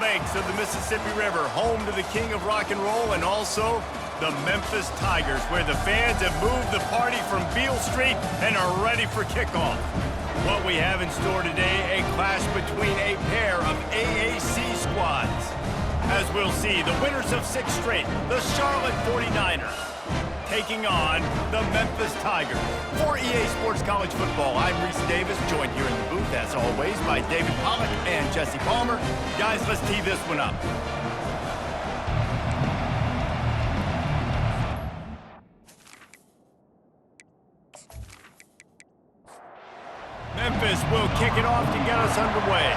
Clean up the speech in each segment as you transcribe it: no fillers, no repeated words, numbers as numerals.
banks of the Mississippi River, home to the king of rock and roll and also the Memphis Tigers, where the fans have moved the party from Beale Street and are ready for kickoff. What we have in store today, a clash between a pair of AAC squads. As we'll see, the winners of 6 straight, the Charlotte 49ers, taking on the Memphis Tigers. For EA Sports College Football, I'm Reese Davis, joined here in the booth, as always, by David Pollack and Jesse Palmer. Guys, let's tee this one up. Memphis will kick it off to get us underway.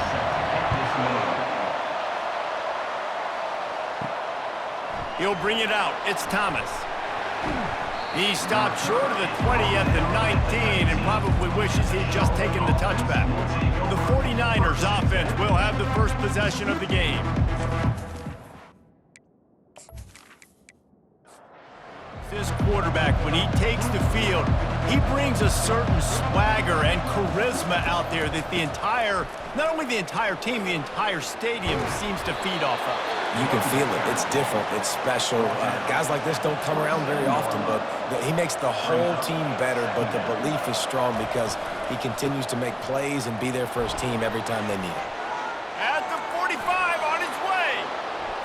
He'll bring it out. It's Thomas. He stopped short of the 20 at the 19 and probably wishes he'd just taken the touchback. The 49ers offense will have the first possession of the game. This quarterback, when he takes the field, he brings a certain swagger and charisma out there that not only the entire team, the entire stadium seems to feed off of. You can feel it. It's different. It's special. Guys like this don't come around very often, but he makes the whole team better, but the belief is strong because he continues to make plays and be there for his team every time they need it. At the 45, on his way,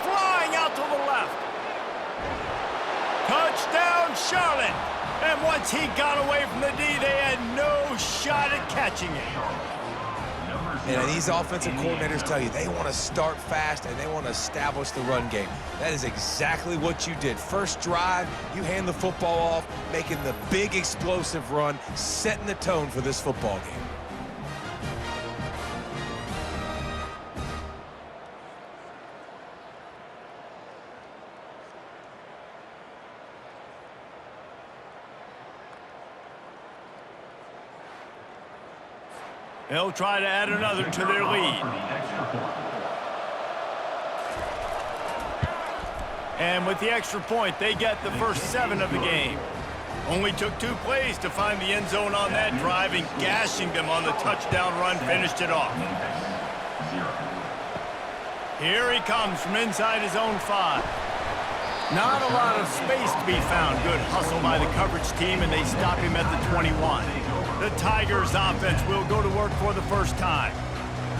flying out to the left. Touchdown, Charlotte. And once he got away from the D, they had no shot at catching it. And these offensive coordinators tell you they want to start fast and they want to establish the run game. That is exactly what you did. First drive, you hand the football off, making the big explosive run, setting the tone for this football game. They'll try to add another to their lead. And with the extra point, they get the first 7 of the game. Only took 2 plays to find the end zone on that drive, and gashing them on the touchdown run finished it off. Here he comes from inside his own 5. Not a lot of space to be found. Good hustle by the coverage team, and they stop him at the 21. The Tigers offense will go to work for the first time.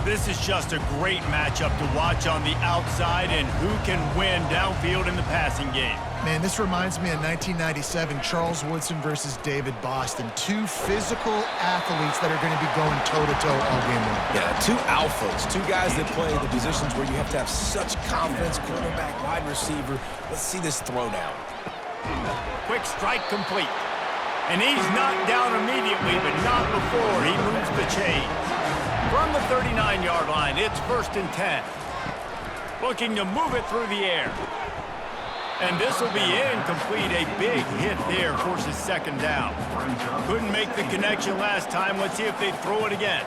This is just a great matchup to watch on the outside and who can win downfield in the passing game. Man, this reminds me of 1997, Charles Woodson versus David Boston. 2 physical athletes that are going to be going toe-to-toe all game long. Yeah, 2 alphas, 2 guys that play the positions where you have to have such confidence, quarterback, wide receiver. Let's see this throwdown. Quick strike complete. And he's knocked down immediately, but not before he moves the chains. From the 39-yard line, it's 1st and 10. Looking to move it through the air. And this will be incomplete. A big hit there forces 2nd down. Couldn't make the connection last time. Let's see if they throw it again.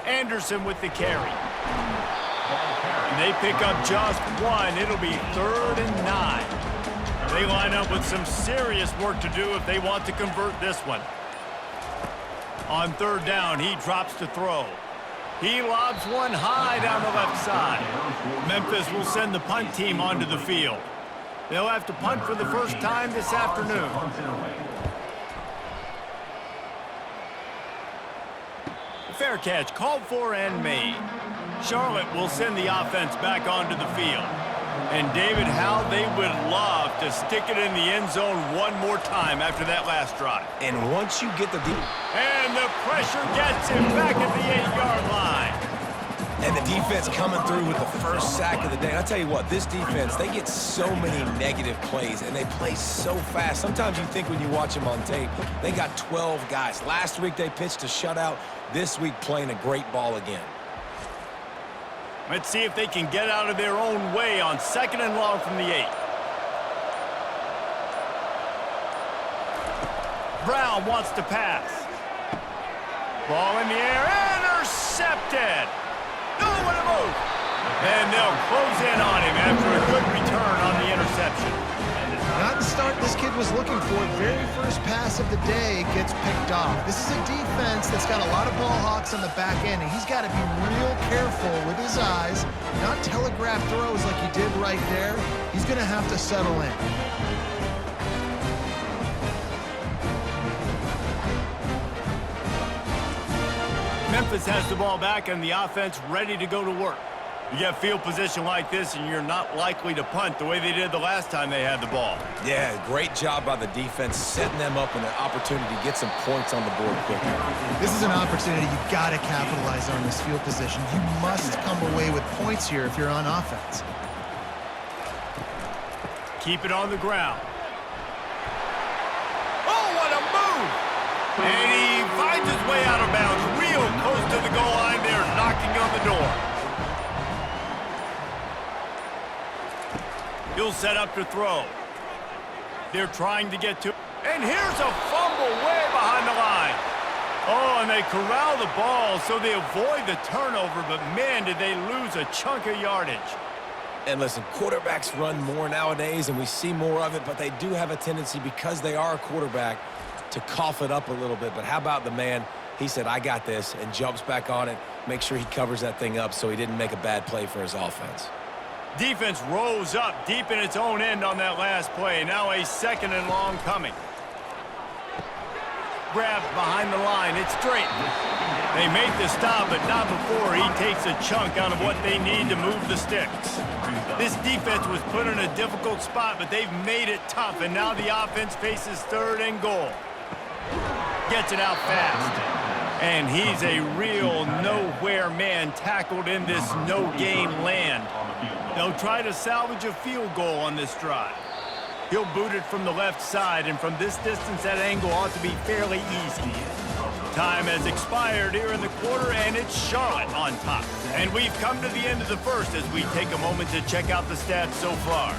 Anderson with the carry. And they pick up just 1. It'll be 3rd and 9. They line up with some serious work to do if they want to convert this one. On 3rd down, he drops to throw. He lobs one high down the left side. Memphis will send the punt team onto the field. They'll have to punt for the first time this afternoon. Fair catch called for and made. Charlotte will send the offense back onto the field. And David, how they would love to stick it in the end zone one more time after that last drive. And once you get the deep, and the pressure gets him back at the 8-yard line. And the defense coming through with the first sack of the day. I'll tell you what, this defense, they get so many negative plays, and they play so fast. Sometimes you think when you watch them on tape, they got 12 guys. Last week they pitched a shutout. This week playing a great ball again. Let's see if they can get out of their own way on 2nd and long from the 8. Brown wants to pass. Ball in the air, intercepted. Nowhere to move. And they'll close in on him after a good return on the interception. Not the start this kid was looking for. Very first pass pass of the day gets picked off. This is a defense that's got a lot of ball hawks on the back end, and he's got to be real careful with his eyes, not telegraph throws like he did right there. He's going to have to settle in. Memphis has the ball back and the offense ready to go to work. You get field position like this and you're not likely to punt the way they did the last time they had the ball. Yeah, great job by the defense, setting them up with an opportunity to get some points on the board quickly. This is an opportunity you've got to capitalize on this field position. You must come away with points here if you're on offense. Keep it on the ground. Oh, what a move! And he finds his way out of bounds, real close to the goal line there, knocking on the door. He'll set up to throw. They're trying to get to... And here's a fumble way behind the line. Oh, and they corral the ball so they avoid the turnover, but man, did they lose a chunk of yardage. And listen, quarterbacks run more nowadays, and we see more of it, but they do have a tendency, because they are a quarterback, to cough it up a little bit. But how about the man? He said, I got this, and jumps back on it, make sure he covers that thing up so he didn't make a bad play for his offense. Defense rose up deep in its own end on that last play. Now a 2nd and long coming. Grabbed behind the line. It's straight. They make the stop, but not before he takes a chunk out of what they need to move the sticks. This defense was put in a difficult spot, but they've made it tough, and now the offense faces 3rd and goal. Gets it out fast. And he's a real nowhere man tackled in this no-game land. They'll try to salvage a field goal on this drive. He'll boot it from the left side, and from this distance, that angle ought to be fairly easy. Time has expired here in the quarter, and it's Charlotte on top. And we've come to the end of the first as we take a moment to check out the stats so far.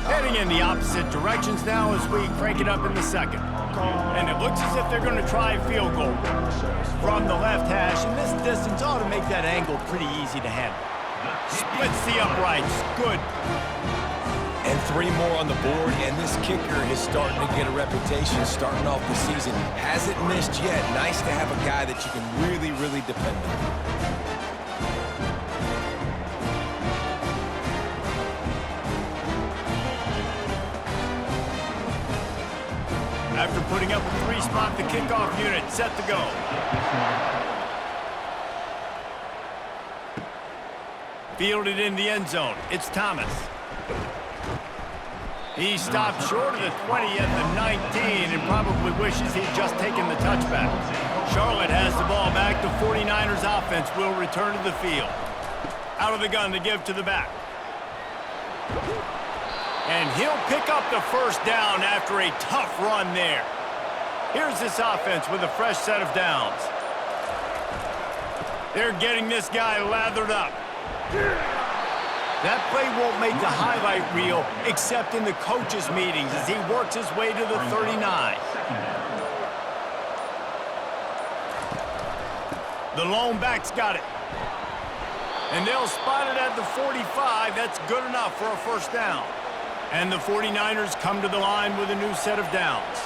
Heading in the opposite directions now as we crank it up in the second. And it looks as if they're going to try a field goal from the left hash, and this distance ought to make that angle pretty easy to handle. Splits the uprights. Good. And 3 more on the board, and this kicker is starting to get a reputation starting off the season. Hasn't missed yet. Nice to have a guy that you can really, really depend on. After putting up a 3-spot, the kickoff unit set to go. Fielded in the end zone. It's Thomas. He stopped short of the 20 at the 19 and probably wishes he'd just taken the touchback. Charlotte has the ball back. The 49ers offense will return to the field. Out of the gun to give to the back. And he'll pick up the first down after a tough run there. Here's this offense with a fresh set of downs. They're getting this guy lathered up. That play won't make the highlight reel except in the coaches' meetings as he works his way to the 39. The lone back's got it. And they'll spot it at the 45. That's good enough for a first down. And the 49ers come to the line with a new set of downs.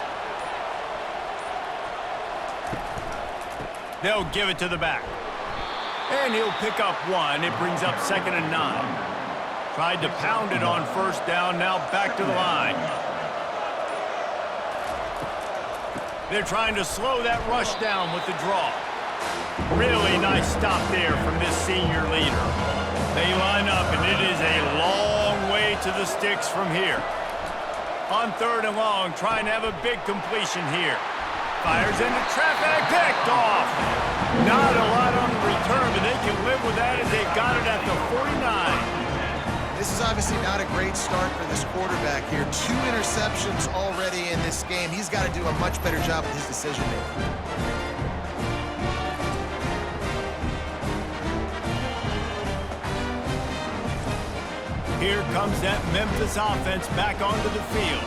They'll give it to the back. And he'll pick up 1. It brings up 2nd and 9. Tried to pound it on first down, now back to the line. They're trying to slow that rush down with the draw. Really nice stop there from this senior leader. They line up, and it is a long way to the sticks from here. On 3rd and long, trying to have a big completion here. Fires into traffic, picked off. Not a lot on the return, but they can live with that as they've got it at the 49. This is obviously not a great start for this quarterback here. 2 interceptions already in this game. He's got to do a much better job with his decision-making. Here comes that Memphis offense back onto the field.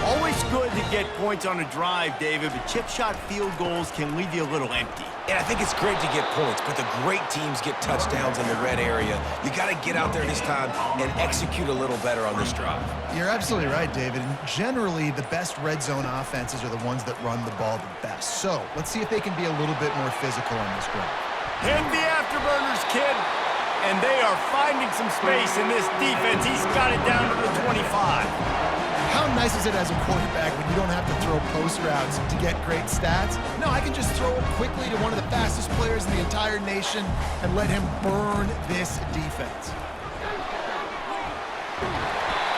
Always good to get points on a drive, David, but chip shot field goals can leave you a little empty. And I think it's great to get points, but the great teams get touchdowns in the red area. You got to get out there this time and execute a little better on this drive. You're absolutely right, David. And generally, the best red zone offenses are the ones that run the ball the best. So let's see if they can be a little bit more physical on this drive. Hit the afterburners, kid. And they are finding some space in this defense. He's got it down to the 25. How nice is it as a quarterback when you don't have to throw post routes to get great stats? No, I can just throw it quickly to one of the fastest players in the entire nation and let him burn this defense.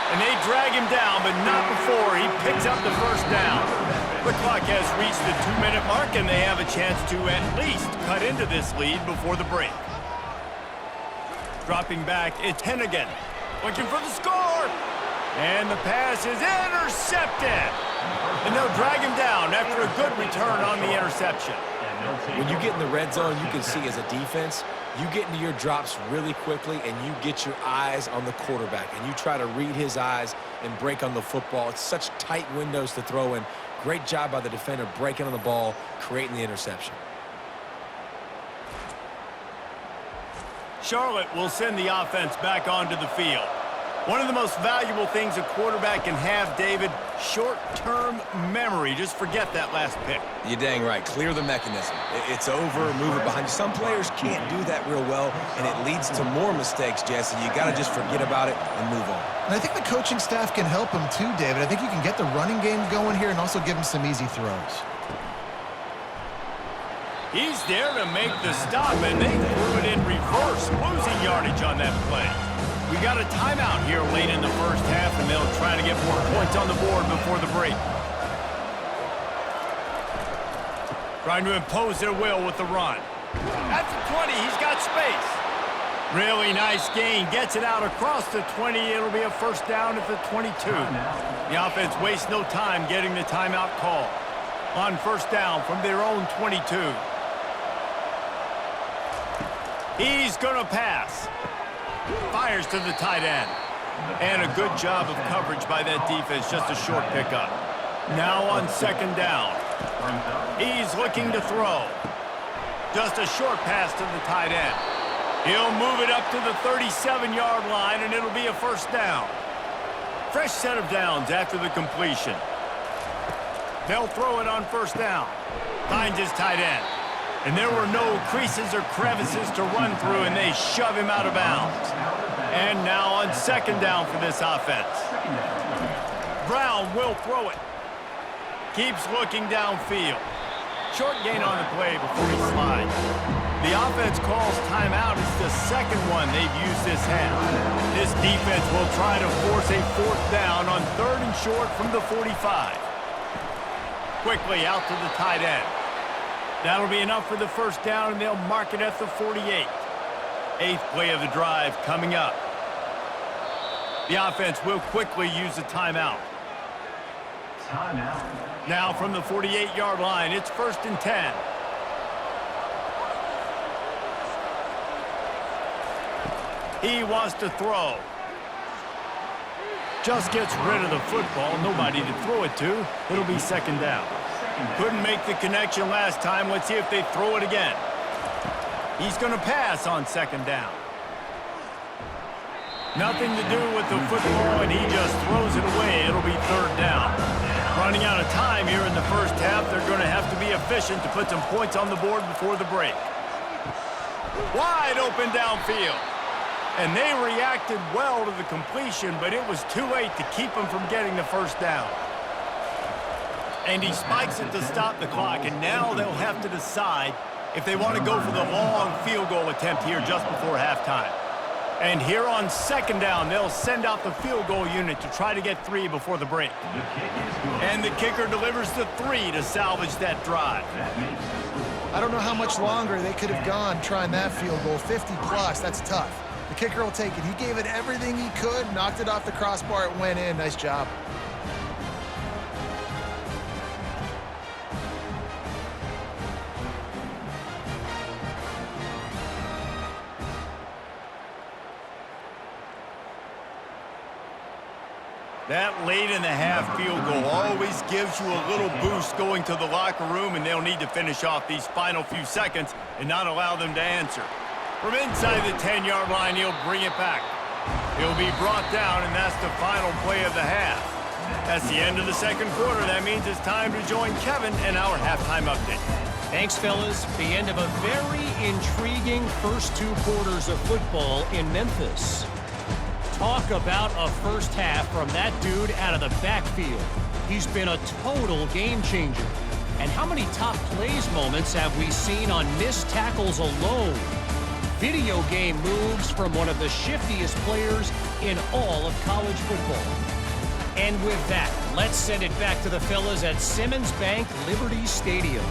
And they drag him down, but not before he picks up the first down. The clock has reached the 2-minute mark, and they have a chance to at least cut into this lead before the break. Dropping back, it's Hennigan. Looking for the score. And the pass is intercepted. And they'll drag him down after a good return on the interception. When you get in the red zone, you can see as a defense, you get into your drops really quickly and you get your eyes on the quarterback and you try to read his eyes and break on the football. It's such tight windows to throw in. Great job by the defender breaking on the ball, creating the interception. Charlotte will send the offense back onto the field. One of the most valuable things a quarterback can have, David, short-term memory. Just forget that last pick. You're dang right. Clear the mechanism. It's over, move it behind you. Some players can't do that real well, and it leads to more mistakes, Jesse. You got to just forget about it and move on. And I think the coaching staff can help him too, David. I think you can get the running game going here and also give him some easy throws. He's there to make the stop, and they threw it in reverse, losing yardage on that play. We got a timeout here late in the first half, and they'll try to get more points on the board before the break. Trying to impose their will with the run. At the 20, he's got space. Really nice gain. Gets it out across the 20. It'll be a first down at the 22. The offense wastes no time getting the timeout call. On first down from their own 22. He's going to pass. Fires to the tight end. And a good job of coverage by that defense. Just a short pickup. Now on second down. He's looking to throw. Just a short pass to the tight end. He'll move it up to the 37-yard line, and it'll be a first down. Fresh set of downs after the completion. They'll throw it on first down. Finds his tight end. And there were no creases or crevices to run through, and they shove him out of bounds. And now on second down for this offense. Brown will throw it. Keeps looking downfield. Short gain on the play before he slides. The offense calls timeout. It's the second one they've used this half. This defense will try to force a fourth down on third and short from the 45. Quickly out to the tight end. That'll be enough for the first down, and they'll mark it at the 48. Eighth play of the drive coming up. The offense will quickly use a timeout. Now from the 48-yard line, it's first and 10. He wants to throw. Just gets rid of the football. Nobody to throw it to. It'll be second down. Couldn't make the connection last time. Let's see if they throw it again. He's going to pass on second down. Nothing to do with the football, and he just throws it away. It'll be third down. Running out of time here in the first half. They're going to have to be efficient to put some points on the board before the break. Wide open downfield. And they reacted well to the completion, but it was too late to keep them from getting the first down. And he spikes it to stop the clock, and now they'll have to decide if they want to go for the long field goal attempt here just before halftime. And here on second down, they'll send out the field goal unit to try to get 3 before the break. And the kicker delivers the 3 to salvage that drive. I don't know how much longer they could have gone trying that field goal. 50-plus, that's tough. The kicker will take it. He gave it everything he could, knocked it off the crossbar, it went in. Nice job. That late in the half field goal always gives you a little boost going to the locker room, and they'll need to finish off these final few seconds and not allow them to answer. From inside the 10-yard line, he'll bring it back. He'll be brought down, and that's the final play of the half. That's the end of the second quarter. That means it's time to join Kevin in our halftime update. Thanks, fellas. The end of a very intriguing first two quarters of football in Memphis. Talk about a first half from that dude out of the backfield. He's been a total game changer. And how many top plays moments have we seen on missed tackles alone? Video game moves from one of the shiftiest players in all of college football. And with that, let's send it back to the fellas at Simmons Bank Liberty Stadium.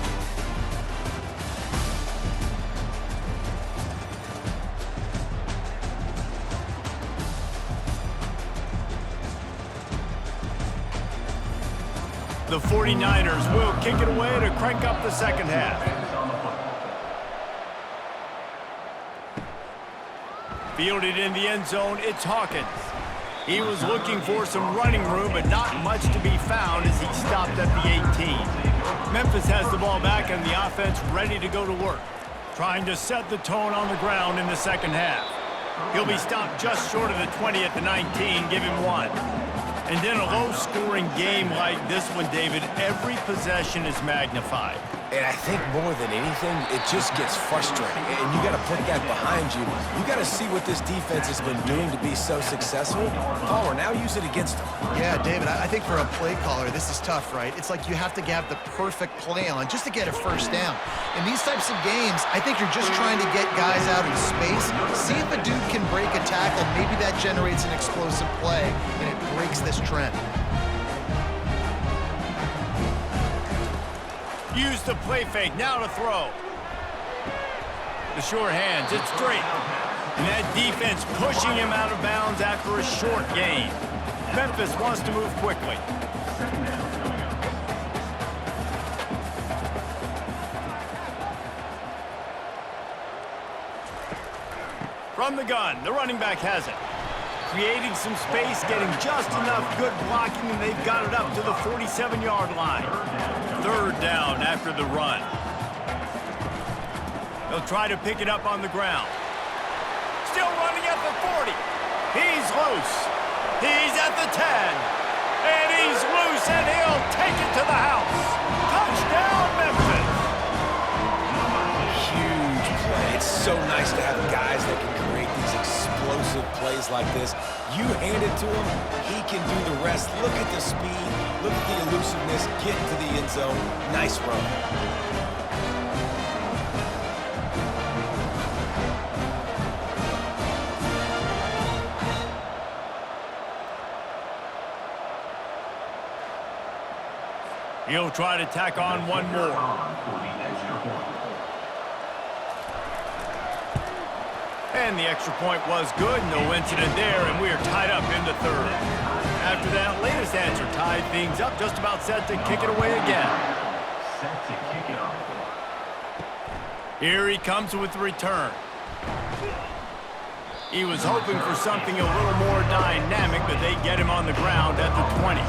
The 49ers will kick it away to crank up the second half. Fielded in the end zone, it's Hawkins. He was looking for some running room, but not much to be found as he stopped at the 18. Memphis has the ball back and the offense ready to go to work, trying to set the tone on the ground in the second half. He'll be stopped just short of the 20 at the 19, give him one. And in a low-scoring game like this one, David, every possession is magnified. And I think more than anything, it just gets frustrating. And you got to put that behind you. You got to see what this defense has been doing to be so successful. Palmer, now use it against them. Yeah, David, I think for a play caller, this is tough, right? It's like you have to have the perfect play on just to get a first down. In these types of games, I think you're just trying to get guys out in space, see if a dude can break a tackle. Maybe that generates an explosive play, and it breaks this trend. Use the play fake, now to throw. The sure hands, it's straight. And that defense pushing him out of bounds after a short gain. Memphis wants to move quickly. From the gun, the running back has it. Creating some space, getting just enough good blocking, and they've got it up to the 47-yard line. Third down after the run. They'll try to pick it up on the ground. Still running at the 40. He's loose. He's at the 10. And he's loose, and he'll take it to the house. Touchdown, Memphis. Huge play. It's so nice to have guys that can create these explosive plays like this. You hand it to him, he can do the rest. Look at the speed, look at the elusiveness, get into the end zone. Nice run. He'll try to tack on one more. And the extra point was good. No incident there, and we are tied up in the third. After that latest answer tied things up, just about set to kick it away again. Here he comes with the return. He was hoping for something a little more dynamic, but they get him on the ground at the 20.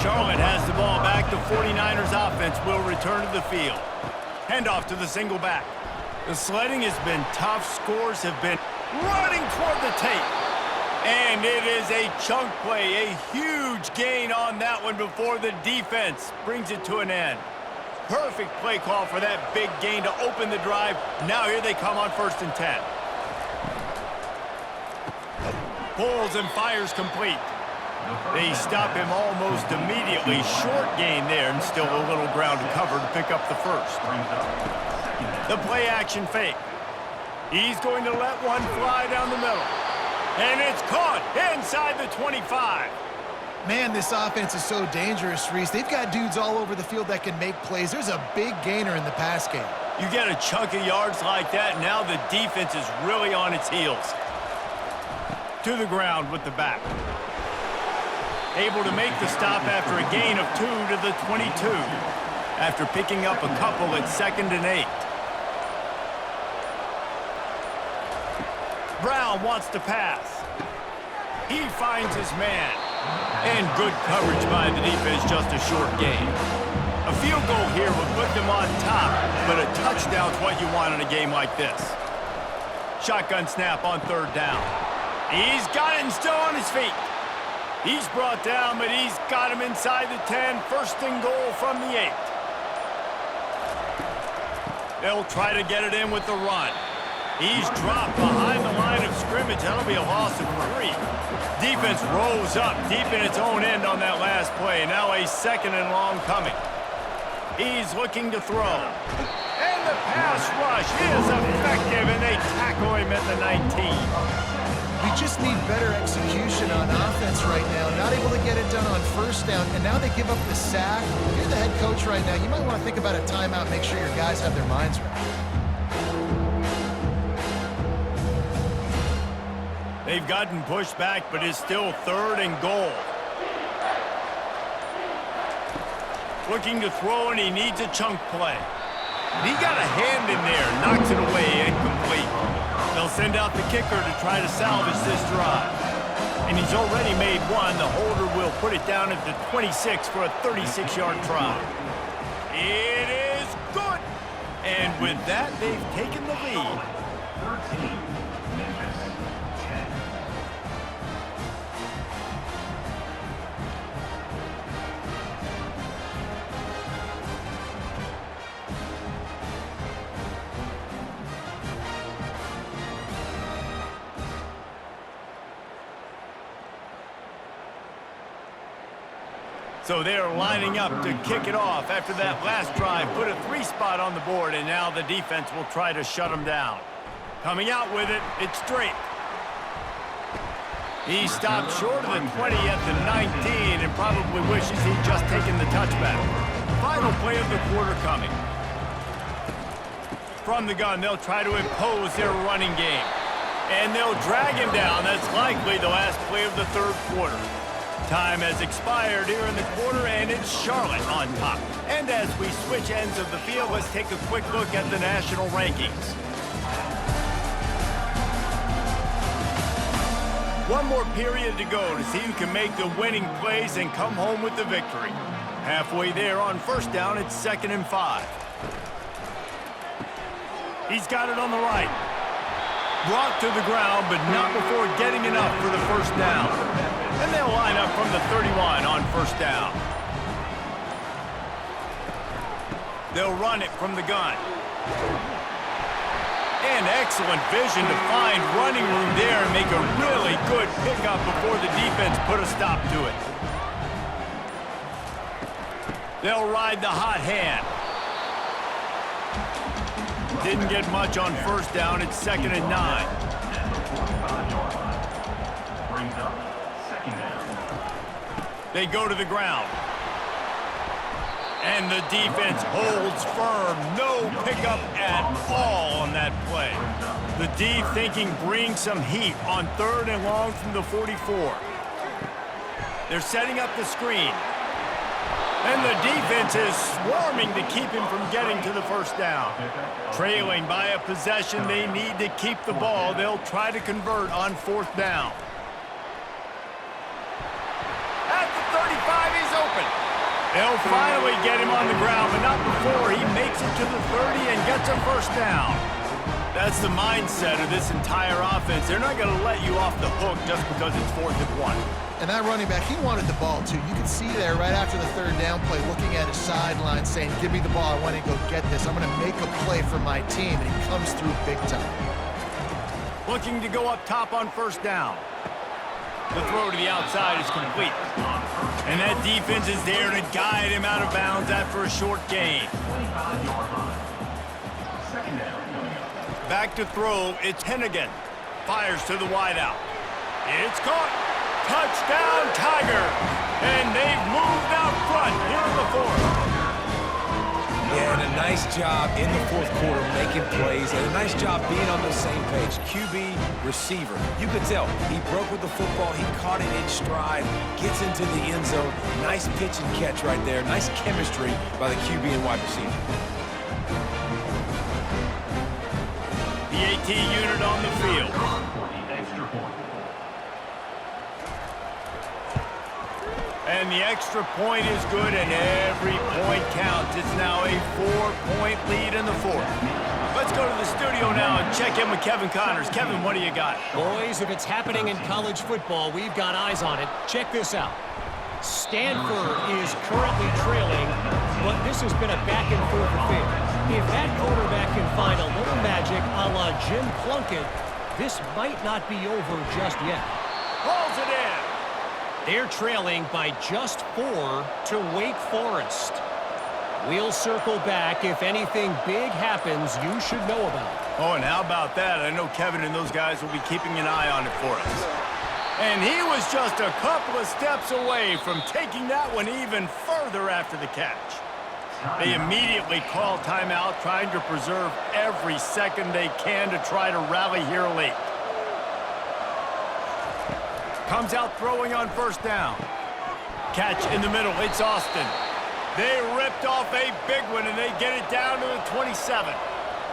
Charlotte has the ball back. The 49ers offense will return to the field. Handoff to the single back. The sledding has been tough. Scores have been running toward the tape. And it is a chunk play, a huge gain on that one before the defense brings it to an end. Perfect play call for that big gain to open the drive. Now here they come on 1st and 10. Pulls and fires complete. They stop him almost immediately. Short gain there, and still a little ground to cover to pick up the first. The play action fake. He's going to let one fly down the middle. And it's caught inside the 25. Man, this offense is so dangerous, Reese. They've got dudes all over the field that can make plays. There's a big gainer in the pass game. You get a chunk of yards like that, now the defense is really on its heels. To the ground with the back. Able to make the stop after a gain of 2 to the 22. After picking up a couple at 2nd and 8. Brown wants to pass. He finds his man. And good coverage by the defense, just a short gain. A field goal here would put them on top, but a touchdown's what you want in a game like this. Shotgun snap on third down. He's got it and still on his feet. He's brought down, but he's got him inside the 10. First and goal from the 8. They'll try to get it in with the run. He's dropped behind the line of scrimmage. That'll be a loss of 3. Defense rose up deep in its own end on that last play. Now a second and long coming. He's looking to throw. And the pass rush is effective, and they tackle him at the 19. We just need better execution on offense right now. Not able to get it done on first down, and now they give up the sack. If you're the head coach right now, you might want to think about a timeout, make sure your guys have their minds right. They've gotten pushed back, but it's still third and goal. Looking to throw, and he needs a chunk play. He got a hand in there, knocks it away, incomplete. They'll send out the kicker to try to salvage this drive. And he's already made one. The holder will put it down at the 26 for a 36-yard try. It is good. And with that, they've taken the lead. 13, Memphis, 10. So they're lining up to kick it off after that last drive. Put a 3 spot on the board, and now the defense will try to shut them down. Coming out with it, it's Drake. He stopped short of the 20 at the 19 and probably wishes he'd just taken the touchback. Final play of the quarter coming. From the gun, they'll try to impose their running game. And they'll drag him down. That's likely the last play of the third quarter. Time has expired here in the quarter, and it's Charlotte on top. And as we switch ends of the field, let's take a quick look at the national rankings. One more period to go to see who can make the winning plays and come home with the victory. Halfway there on first down, it's 2nd and 5. He's got it on the right. Brought to the ground, but not before getting enough for the first down. And they'll line up from the 31 on first down. They'll run it from the gun. And excellent vision to find running room there and make a really good pickup before the defense put a stop to it. They'll ride the hot hand. Didn't get much on first down. It's 2nd and 9. Brings up second down. They go to the ground. And the defense holds firm. No pickup at all on that play. The D thinking bring some heat on 3rd and long from the 44. They're setting up the screen. And the defense is swarming to keep him from getting to the first down. Trailing by a possession, they need to keep the ball. They'll try to convert on 4th down. At the 35, he's open. They'll finally get him on the ground, but not before he makes it to the 30 and gets a first down. That's the mindset of this entire offense. They're not going to let you off the hook just because it's 4th and 1. And that running back, he wanted the ball too. You can see there right after the 3rd down play, looking at his sideline saying, give me the ball, I want to go get this. I'm going to make a play for my team, and he comes through big time. Looking to go up top on first down. The throw to the outside is complete. And that defense is there to guide him out of bounds after a short gain. 25-yard line. Second down. Back to throw, it's Hennigan. Fires to the wideout. It's caught. Touchdown, Tigers! And they've moved out front here in the 4th. Yeah, and a nice job in the 4th quarter making plays, and a nice job being on the same page. QB, receiver. You could tell he broke with the football. He caught it in stride, gets into the end zone. Nice pitch and catch right there. Nice chemistry by the QB and wide receiver. The AT unit on the field. For the extra point. And the extra point is good, and every point counts. It's now a 4-point lead in the fourth. Let's go to the studio now and check in with Kevin Connors. Kevin, what do you got? Boys, if it's happening in college football, we've got eyes on it. Check this out. Stanford is currently trailing, but this has been a back-and-forth affair. If that quarterback can find a little magic a la Jim Plunkett, this might not be over just yet. Pulls it in. They're trailing by just 4 to Wake Forest. We'll circle back. If anything big happens, you should know about it. Oh, and how about that? I know Kevin and those guys will be keeping an eye on it for us. And he was just a couple of steps away from taking that one even further after the catch. They immediately call timeout, trying to preserve every second they can to try to rally here late. Comes out throwing on first down. Catch in the middle. It's Austin. They ripped off a big one, and they get it down to the 27.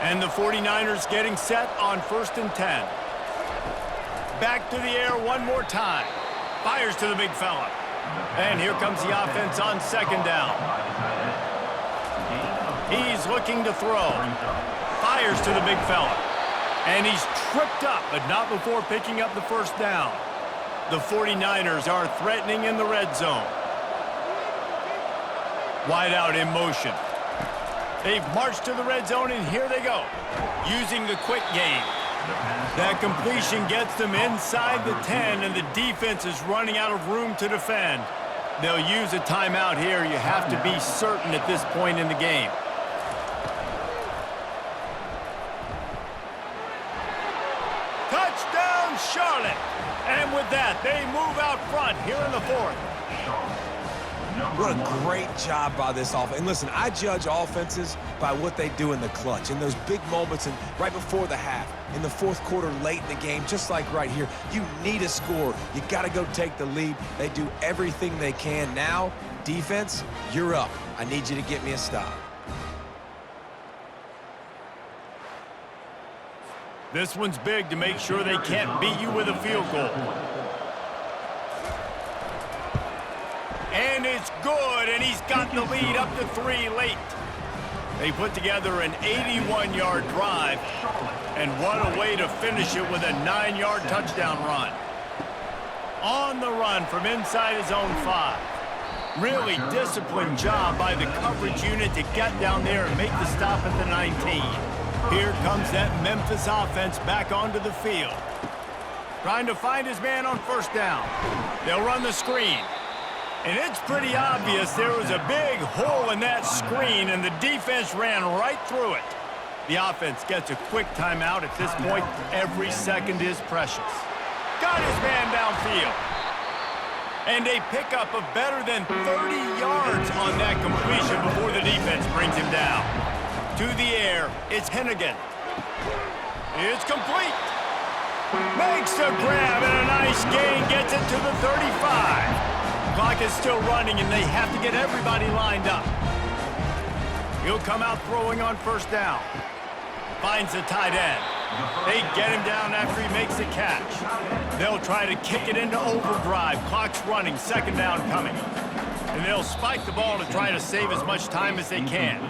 And the 49ers getting set on 1st and 10. Back to the air one more time. Fires to the big fella. And here comes the offense on 2nd down. He's looking to throw. Fires to the big fella. And he's tripped up, but not before picking up the first down. The 49ers are threatening in the red zone. Wide out in motion. They've marched to the red zone, and here they go, using the quick game. That completion gets them inside the 10, and the defense is running out of room to defend. They'll use a timeout here. You have to be certain at this point in the game. Touchdown, Charlotte! And with that, they move out front here in the fourth. What a great job by this offense. And listen, I judge offenses by what they do in the clutch, in those big moments and right before the half, in the fourth quarter, late in the game, just like right here. You need a score. You got to go take the lead. They do everything they can. Now, defense, you're up. I need you to get me a stop. This one's big to make sure they can't beat you with a field goal. And it's good, and he's got the lead up to 3 late. They put together an 81-yard drive, and what a way to finish it with a 9-yard touchdown run. On the run from inside his own 5. Really disciplined job by the coverage unit to get down there and make the stop at the 19. Here comes that Memphis offense back onto the field. Trying to find his man on first down. They'll run the screen. And it's pretty obvious there was a big hole in that screen, and the defense ran right through it. The offense gets a quick timeout. At this point, every second is precious. Got his man downfield. And a pickup of better than 30 yards on that completion before the defense brings him down. To the air, it's Hennigan. It's complete. Makes the grab, and a nice gain gets it to the 35. Clock is still running, and they have to get everybody lined up. He'll come out throwing on first down. Finds the tight end. They get him down after he makes the catch. They'll try to kick it into overdrive. Clock's running, 2nd down coming. And they'll spike the ball to try to save as much time as they can.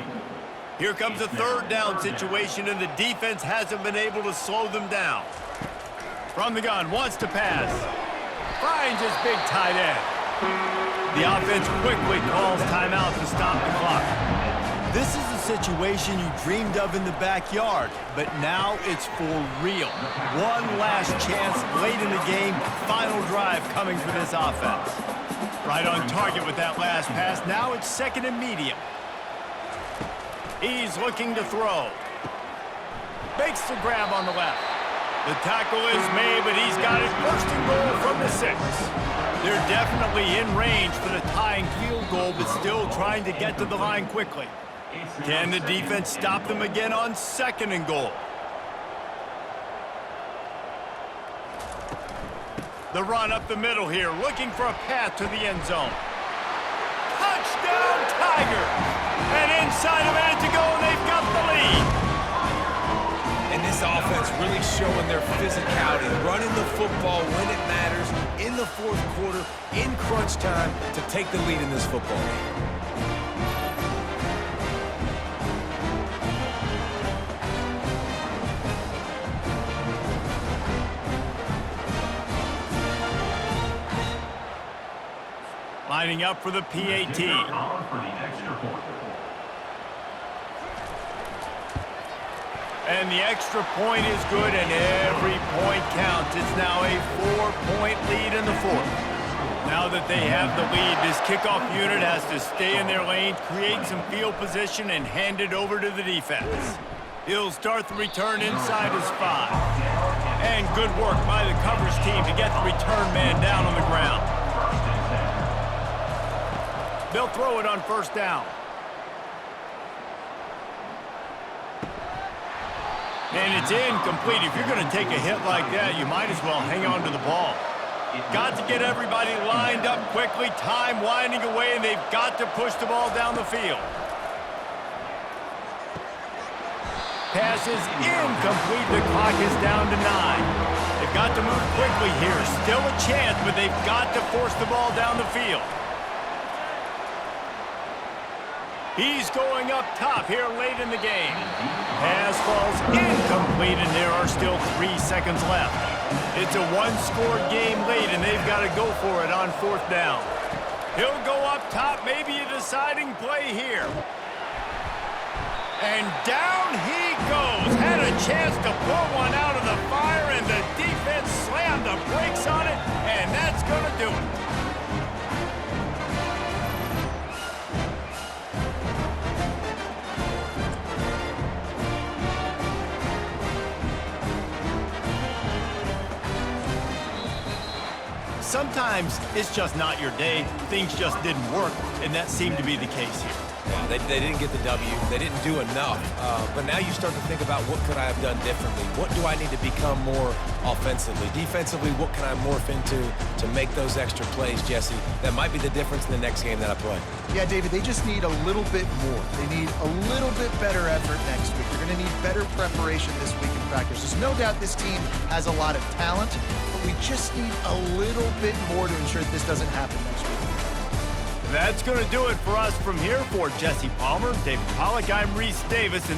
Here comes a 3rd down situation, and the defense hasn't been able to slow them down. From the gun, wants to pass. Finds his big tight end. The offense quickly calls timeout to stop the clock. This is a situation you dreamed of in the backyard, but now it's for real. One last chance late in the game, final drive coming for this offense. Right on target with that last pass. Now it's 2nd and medium. He's looking to throw. Makes the grab on the left. The tackle is made, but he's got it 1st and goal from the 6. They're definitely in range for the tying field goal, but still trying to get to the line quickly. Can the defense stop them again on 2nd and goal? The run up the middle here, looking for a path to the end zone. Touchdown, Tigers! And inside a minute to go, and they've got the lead. And this offense really showing their physicality, running the football when it matters, in the the fourth quarter in crunch time to take the lead in this football game. Lining up for the PAT. Calling for the extra point. And the extra point is good, and every point counts. It's now a 4-point lead in the fourth. Now that they have the lead, this kickoff unit has to stay in their lane, create some field position, and hand it over to the defense. He'll start the return inside his 5. And good work by the coverage team to get the return man down on the ground. They'll throw it on first down. And it's incomplete. If you're going to take a hit like that, you might as well hang on to the ball. Got to get everybody lined up quickly, time winding away, and they've got to push the ball down the field. Pass is incomplete. The clock is down to 9. They've got to move quickly here. Still a chance, but they've got to force the ball down the field. He's going up top here late in the game. Pass falls incomplete, and there are still 3 seconds left. It's a one-score game late, and they've got to go for it on fourth down. He'll go up top, maybe a deciding play here. And down he goes. Had a chance to pull one out of the fire, and the defense slammed the brakes on it, and that's going to do it. Sometimes it's just not your day. Things just didn't work, and that seemed to be the case here. Yeah, they didn't get the W. They didn't do enough. But now you start to think about what could I have done differently? What do I need to become more offensively? Defensively, what can I morph into to make those extra plays, Jesse? That might be the difference in the next game that I play. Yeah, David, they just need a little bit more. They need a little bit better effort next week. They're going to need better preparation this week in practice. There's no doubt this team has a lot of talent, but we just need a little bit more to ensure that this doesn't happen next week. That's going to do it for us from here. For Jesse Palmer, David Pollack, I'm Reese Davis. And